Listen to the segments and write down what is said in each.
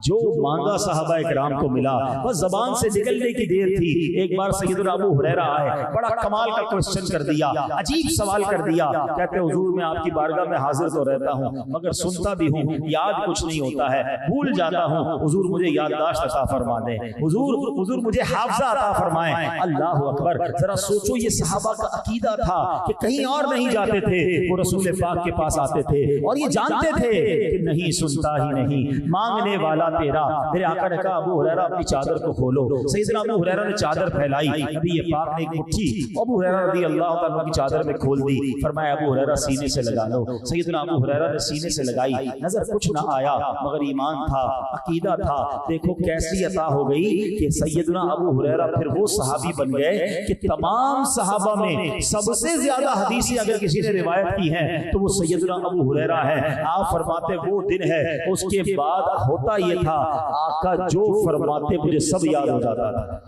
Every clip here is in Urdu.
جو مانگا صحابہ اکرام کو ملا، بس زبان سے نکلنے کی دیر تھی۔ ایک بار سیدنا ابو ہریرہ آئے، بڑا کمال کا کوسچن کر دیا، عجیب سوال کر دیا۔ کہتے ہیں حضور میں آپ کی بارگاہ میں حاضر تو رہتا ہوں مگر سنتا بھی ہوں، یاد کچھ نہیں ہوتا ہے، بھول جاتا ہوں، حضور مجھے یادداشت عطا فرما دیں، حضور مجھے حافظہ عطا فرمائیں۔ اللہ اکبر، ذرا سوچو یہ صحابہ کا عقیدہ تھا کہ کہیں اور نہیں جاتے تھے، وہ رسول پاک کے پاس آتے تھے اور یہ جانتے تھے کہ نہیں سنتا ہی نہیں، مانگنے والا تیرا۔ میرے آقا نے کہا ابو ہریرہ اپنی چادر کو کھولو۔ سیدنا ابو ہریرہ نے چادر پھیلائی، نبی پاک نے ایک مٹھی ابو ہریرہ رضی اللہ تعالیٰ کی چادر میں کھول دی، فرمایا ابو ہریرہ سینے سے لگا لو۔ سیدنا ابو ہریرہ نے سینے سے لگائی، نظر کچھ نہ آیا مگر ایمان تھا، عقیدہ تھا۔ دیکھو کیسی عطا ہو گئی کہ سیدنا ابو ہریرہ پھر وہ صحابی بن گئے کہ تمام صحابہ میں سب سے زیادہ حدیثیں اگر کسی نے روایت کی ہیں تو وہ سیدنا ابو ہریرہ ہے۔ آپ فرماتے وہ دن ہے، اس کے بعد ہوتا یہ تھا آقا جو فرماتے مجھے سب یاد ہو جاتا تھا۔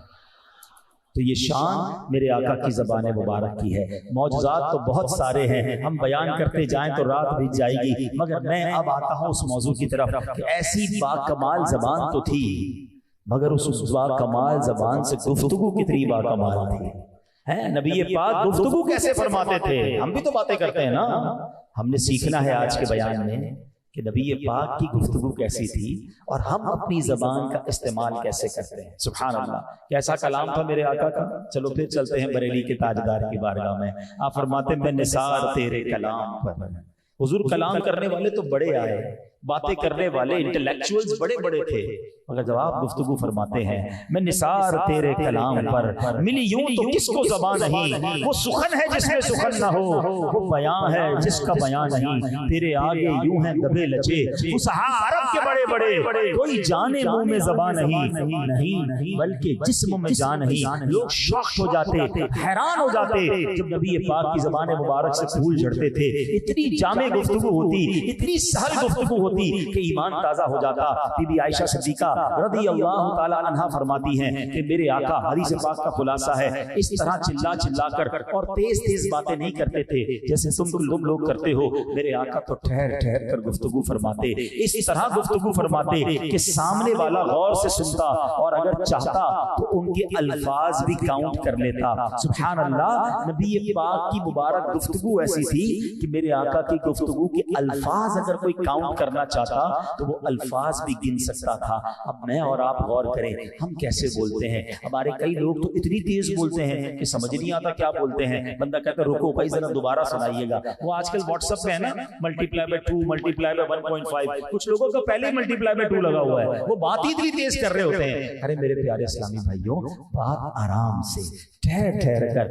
تو یہ شان میرے آقا کی زبان مبارک کی ہے۔ معجزات تو بہت سارے ہیں، ہم بیان کرتے جائیں تو رات بیت جائے گی، مگر میں اب آتا ہوں اس موضوع کی طرف کہ ایسی باکمال زبان تو تھی مگر اس باکمال زبان سے گفتگو کتنی باکمال تھی۔ نبی پاک گفتگو کیسے فرماتے تھے؟ ہم بھی تو باتیں کرتے ہیں نا، ہم نے سیکھنا ہے آج کے بیان میں کہ نبی پاک کی گفتگو کیسی تھی اور ہم اپنی زبان کا استعمال کیسے کرتے ہیں۔ سبحان اللہ، کیسا کلام تھا میرے آقا کا۔ چلو پھر چلتے ہیں بریلی کے تاجدار کی بارگاہ میں۔ آپ فرماتے میں نثار تیرے کلام پر۔ حضور کلام کرنے والے تو بڑے آئے، باتیں کرنے والے انٹلیکچوئلز بڑے بڑے تھے، مگر جب آپ گفتگو فرماتے ہیں میں نثار تیرے کلام پر، ملی یوں تو کس کو زبان نہیں، وہ سخن ہے جس میں سخن نہ ہو، وہ بیان ہے جس کا بیان نہیں، تیرے آگے یوں ہیں دبے لچے فصحا عرب کے بڑے بڑے، کوئی جانے منہ میں زبان نہیں بلکہ جسم میں جان نہیں۔ لوگ شاک ہو جاتے، حیران ہو جاتے جب نبی پاک کی زبان مبارک سے پھول جھڑتے تھے۔ اتنی جامع گفتگو ہوتی، اتنی سہل گفتگو ہوتی کہ ایمان تازہ ہو جاتا۔ بی بی عائشہ صدیقہ رضی اللہ تعالی عنہا فرماتی ہیں کہ میرے آقا، حدیث پاک کا خلاصہ ہے، اس طرح چلا چلا کر اور تیز تیز باتیں نہیں کرتے تھے جیسے تم لوگ کرتے ہو۔ میرے آقا تو ٹھہر ٹھہر کر گفتگو فرماتے، اس طرح گفتگو فرماتے کہ سامنے والا غور سے سنتا اور اگر چاہتا تو ان کے الفاظ بھی کاؤنٹ کر لیتا۔ سبحان اللہ، نبی پاک کی مبارک گفتگو ایسی تھی کہ میرے آقا کی گفتگو کے الفاظ اگر کوئی کاؤنٹ کرنا چاہتا تو وہ الفاظ بھی گن سکتا تھا۔ اب میں اور آپ غور کریں ہم کیسے بولتے ہیں۔ ہمارے کئی لوگ تو اتنی تیز بولتے ہیں کہ سمجھ نہیں آتا کیا بولتے ہیں۔ بندہ کہتا ہے رکو بھائی ذرا دوبارہ سنائیے گا۔ وہ آج کل واٹس ایپ پہ ہے نا، ملٹیپلائی بائی 2 ملٹیپلائی بائی 1.5، کچھ لوگوں کا پہلے ہی ملٹیپلائی بائی 2 لگا ہوا ہے، وہ بات ہی اتنی تیز کر رہے ہوتے ہیں۔ ارے میرے پیارے اسلامی بھائیوں، بات آرام سے ٹھہر ٹھہر کر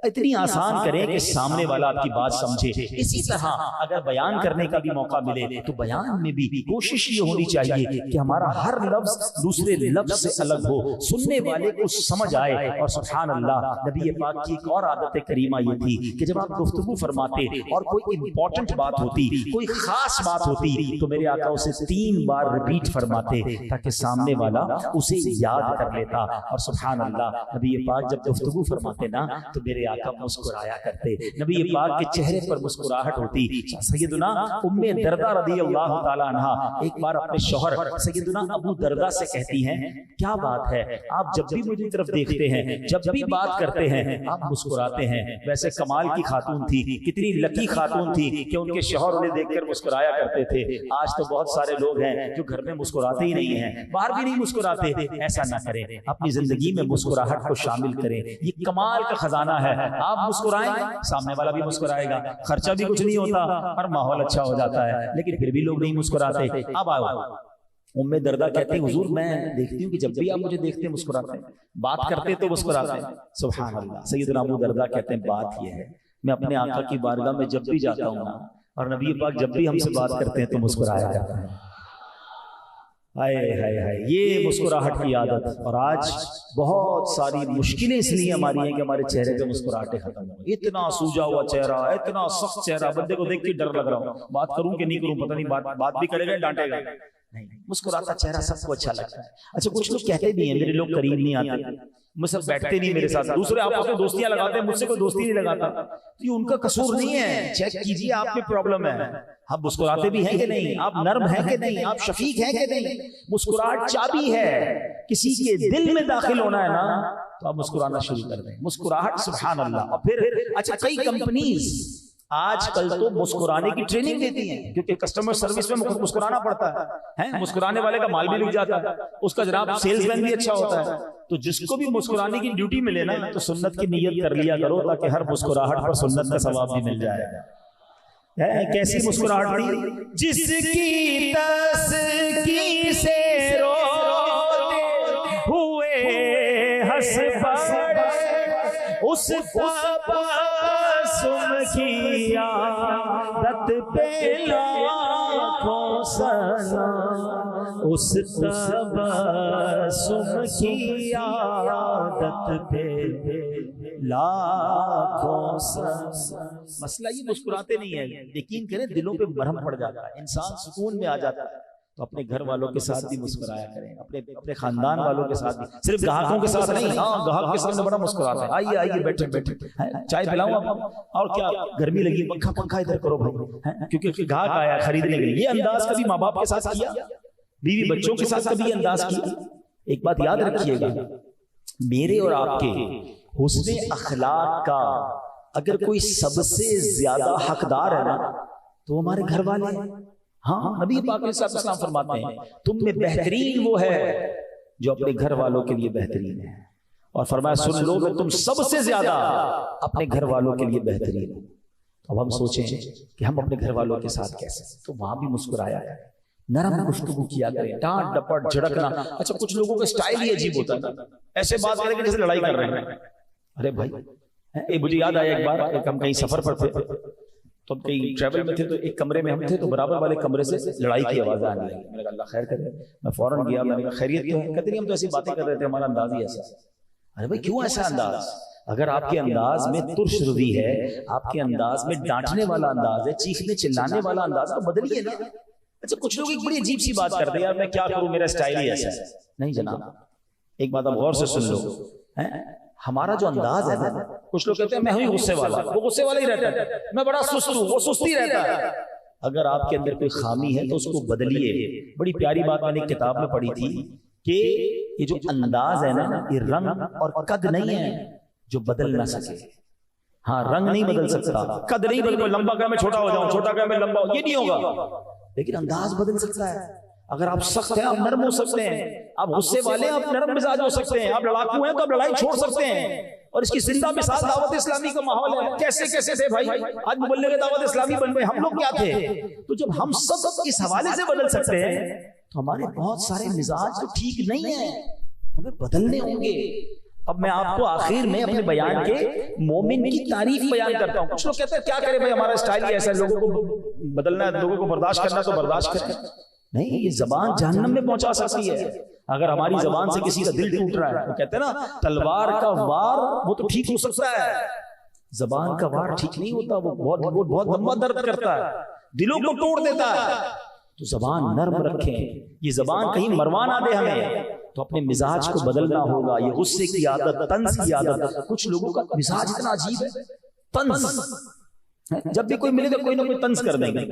اتنی آسان کریں کہ سامنے والا آپ کی بات سمجھے۔ اسی طرح اگر بیان کرنے کا بھی موقع ملے تو بیان میں بھی کوشش یہ ہونی چاہیے کہ ہمارا ہر لفظ دوسرے لفظ سے الگ ہو، سننے والے کو سمجھ آئے۔ اور سبحان اللہ، نبی پاک کی ایک اور عادت کریمہ یہ تھی کہ جب آپ گفتگو فرماتے اور کوئی امپورٹنٹ بات ہوتی، کوئی خاص بات ہوتی تو میرے آقا اسے 3 بار ریپیٹ فرماتے تاکہ سامنے والا اسے یاد کر لیتا۔ اور سبحان اللہ، نبی پاک جب گفتگو فرماتے نا تو میرے آقا مسکرایا کرتے، نبی پاک کے چہرے پر مسکراہٹ ہوتی۔ سیدنا ام دردہ رضی اللہ تعالی عنہا ایک بار اپنے شوہر سیدنا ابو دردہ سے کہتی ہیں کیا بات ہے، آپ جب بھی مجھے طرف دیکھتے ہیں، جب بھی بات کرتے ہیں آپ مسکراتے ہیں۔ ویسے کمال کی خاتون تھی، کتنی لکی خاتون تھی کہ ان کے شوہر انہیں دیکھ کر مسکرایا کرتے تھے۔ آج تو بہت سارے لوگ ہیں جو گھر میں مسکراتے ہی نہیں ہیں، باہر بھی نہیں مسکراتے۔ ایسا نہ کریں، اپنی زندگی میں مسکراہٹ کو شامل کریں، یہ کمال کا خزانہ ہے۔ آپ مسکرائیں، سامنے والا بھی مسکرائے گا، خرچہ بھی کچھ نہیں ہوتا اور ماحول اچھا ہو جاتا ہے، لیکن پھر بھی لوگ نہیں مسکراتے۔ اب آؤ، ام دردہ کہتی ہیں حضور میں دیکھتی ہوں کہ جب بھی آپ مجھے دیکھتے ہیں مسکراتے ہیں، بات کرتے تو مسکراتے ہیں۔ سبحان اللہ، سیدنا ابو دردہ کہتے ہیں بات یہ ہے میں اپنے آقا کی بارگاہ میں جب بھی جاتا ہوں نا اور نبی پاک جب بھی ہم سے بات کرتے ہیں تو مسکرایا جاتا ہے۔ ہائے ہائے ہائے، یہ مسکراہٹ کی عادت۔ اور آج بہت ساری مشکلیں اس لیے ہماری ہیں کہ ہمارے چہرے پہ مسکراہٹیں ختم ہو گئی۔ اتنا سوجا ہوا چہرہ، اتنا سخت چہرہ، بندے کو دیکھ کے ڈر لگ رہا ہو بات کروں کہ نہیں کروں، پتہ نہیں بات بھی کرے گا ڈانٹے گا نہیں۔ مسکراتا چہرہ سب کو اچھا لگتا ہے۔ اچھا کچھ لوگ کہتے بھی ہیں، میرے لوگ قریب نہیں آتے، مجھ سے بیٹھتے نہیں میرے ساتھ، دوسرے آپس میں دوستیاں لگاتے ہیں، مجھ سے کوئی دوستی نہیں لگاتا، تو یہ ان کا قصور نہیں ہے، چیک کیجئے آپ میں پرابلم ہے. آپ مسکراتے بھی ہیں کہ نہیں، آپ نرم ہیں کہ نہیں، آپ شفیق ہیں کہ نہیں. مسکراہٹ چابی ہے، کسی کے دل میں داخل ہونا ہے نا تو آپ مسکرانا شروع کر دیں. مسکراہٹ سبحان اللہ. اور پھر اچھا کئی کمپنیز آج کل تو مسکرانے کی ٹریننگ دیتی ہیں، کیونکہ کسٹمر سروس میں مسکرانا پڑتا ہے، مسکرانے والے کا مال بھی بک جاتا ہے، اس کا جناب سیلز مین بھی اچھا ہوتا ہے. تو جس کو بھی مسکرانے کی ڈیوٹی ملے نا تو سنت کی نیت کر لیا کرو، تاکہ ہر مسکراہٹ پر سنت کا ثواب بھی مل جائے گا. کیسی مسکراہٹ تھی؟ جس کی تسکی سے روتے ہوئے ہنس پڑے اس تبسم کی عادت پہ لاکھوں سلام، اس تبسم کی عادت پہ لاکھوں سلام. مسئلہ یہ مسکراتے نہیں ہے، یقین کریں دلوں پہ مرہم پڑ جاتا ہے، انسان سکون میں آ جاتا ہے. تو اپنے گھر والوں کے ساتھ بھی مسکرایا کریں، اپنے خاندان والوں کے ساتھ بھی، صرف گاہکوں کے ساتھ نہیں. ہاں گاہک کے سامنے بڑا مسکراتا ہے، آئیے آئیے بیٹھے بیٹھے چائے پلاؤں آپ، اور کیا گرمی لگی پنکھا ادھر کرو بھائی، کیونکہ گاہک آیا خریدنے کے لیے. یہ انداز کبھی ماں باپ کے ساتھ کیا، بیوی بچوں کے ساتھ کبھی یہ انداز کیا؟ ایک بات یاد رکھیے گا، میرے اور آپ کے حسن اخلاق کا اگر کوئی سب سے زیادہ حقدار ہے نا تو ہمارے گھر والے ہیں. ہاں نبی پاک علیہ السلام فرماتے ہیں تم میں بہترین وہ ہے جو اپنے گھر والوں کے لیے بہترین ہے، اور فرمایا سن لو کہ تم سب سے زیادہ اپنے گھر والوں کے لیے بہترین ہو. اب ہم سوچیں کہ ہم اپنے گھر والوں کے ساتھ کیسے، تو وہاں بھی مسکرایا ہے، نرم گفتگو کیا کریں، ڈانٹ ڈپٹ جھڑکنا. اچھا کچھ لوگوں کا سٹائل ہی عجیب ہوتا ہے، ایسے بات کریں کہ جیسے لڑائی کر رہے ہیں. ارے بھائی مجھے یاد آیا ایک بار ہم کہیں سفر پر تھے، تو ہم کہیں ٹریول میں تھے، تو ایک کمرے میں ہم تھے، تو برابر والے کمرے سے لڑائی کی آوازیں آنے لگی. میں نے کہا اللہ خیر کرے، میں فوراً گیا، میں نے کہا خیریت کیوں ہے؟ کہتے نہیں ہم تو ایسی باتیں کر رہے تھے، ہمارا انداز ہی ایسا. ارے بھائی کیوں ایسا انداز؟ اگر آپ کے انداز میں ترش روی ہے، آپ کے انداز میں ڈانٹنے والا انداز ہے، چیخنے چلانے والا انداز، تو بدلیے نا. اچھا کچھ لوگ ایک بڑی عجیب سی بات کرتے ہیں، یار میں کیا کروں میرا سٹائل ہی ایسا ہے. نہیں جناب، ایک بات آپ غور سے سن لو، ہمارا جو انداز ہے نا، کچھ لوگ کہتے ہیں میں ہوں غصے والا، وہ غصے والا ہی رہتا ہے، میں بڑا سست ہوں، وہ سستی رہتا ہے. اگر آپ کے اندر کوئی خامی ہے تو اس کو بدلیے. بڑی پیاری بات میں نے ایک کتاب میں پڑھی تھی کہ یہ جو انداز ہے نا، یہ رنگ اور قد نہیں ہے جو بدل نہ سکے. ہاں رنگ نہیں بدل سکتا، قد نہیں بدل، لمبا کہ میں چھوٹا ہو جاؤں، چھوٹا کہ میں لمبا ہوں، یہ نہیں ہوگا، لیکن انداز بدل سکتا ہے. اگر آپ سخت ہیں آپ نرم ہو سکتے ہیں، آپ غصے والے ہیں آپ نرم مزاج ہو سکتے ہیں، آپ لڑاکو ہیں تو آپ لڑائی چھوڑ سکتے ہیں. اور اس کی زندہ مثال دعوت اسلامی کا ماحول ہے. کیسے کیسے تھے بھائی، آج مبلغ دعوت اسلامی بن گئے، ہم لوگ کیا تھے؟ تو جب ہم سب اس حوالے سے بدل سکتے ہیں تو ہمارے بہت سارے مزاج تو ٹھیک نہیں ہیں، ہمیں بدلنے ہوں گے. اب میں آپ کو آخر میں اپنے بیان کے مومن کی تعریف بیان کرتا ہوں. کچھ لوگ کہتے ہیں کیا کرے بھائی ہمارا اسٹائل ہی ایسا ہے، لوگوں کو بدلنا ہے، لوگوں کو برداشت کرنا تو برداشت کریں. نہیں، یہ زبان جہنم میں پہنچا سکتی ہے. اگر ہماری زبان سے کسی کا دل ٹوٹ رہا ہے، وہ کہتے ہیں نا تلوار کا وار وہ تو ٹھیک ہو سکتا ہے، زبان کا وار ٹھیک نہیں ہوتا، وہ بہت لمبا درد کرتا ہے، دلوں کو توڑ دیتا ہے. تو زبان نرم رکھیں، یہ زبان کہیں مروا نہ دے ہمیں. تو اپنے مزاج کو بدلنا ہوگا. یہ غصے کی عادت، طنز کی عادت، کچھ لوگوں کا مزاج اتنا عجیب ہے، طنز، جب بھی کوئی ملے گا کوئی نہ کوئی طنز کر دیں گے،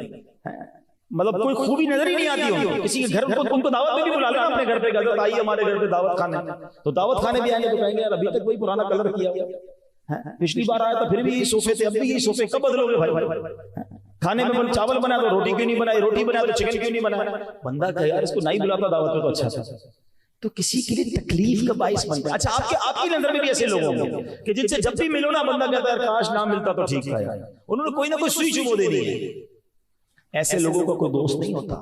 مطلب کوئی خوبی نظر ہی نہیں آتی ہوگی. کسی کے گھر ان کو دعوت میں بھی بلا لینا اپنے گھر پہ، حضرت آئیے ہمارے گھر پہ دعوت کھانے، تو دعوت کھانے بھی آئیں گے تو کہیں گے یار ابھی تک وہی پرانا کلر کیا ہوا، پچھلی بار آیا تھا پھر بھی یہی صوفے تھے، اب بھی یہی صوفے، کب بدلو گے بھائی؟ کھانے میں چاول بنا تو روٹی کیوں نہیں بنائی، روٹی بنا تو چکن کیوں نہیں بنایا؟ بندہ کہ یار اس کو نہیں بلاتا دعوت میں تو اچھا تھا. تو کسی کے لیے تکلیف کا باعث بنتا ہے. اچھا آپ کی نظر میں بھی ایسے لوگ ہوں گے کہ جن سے جب بھی ملو نا بندہ کہتا ہے کاش نہ ملتا تو ٹھیک تھا، انہوں نے کوئی نہ کوئی سوئی چبو دے دی ہے. ایسے لوگوں کا کوئی دوست نہیں ہوتا.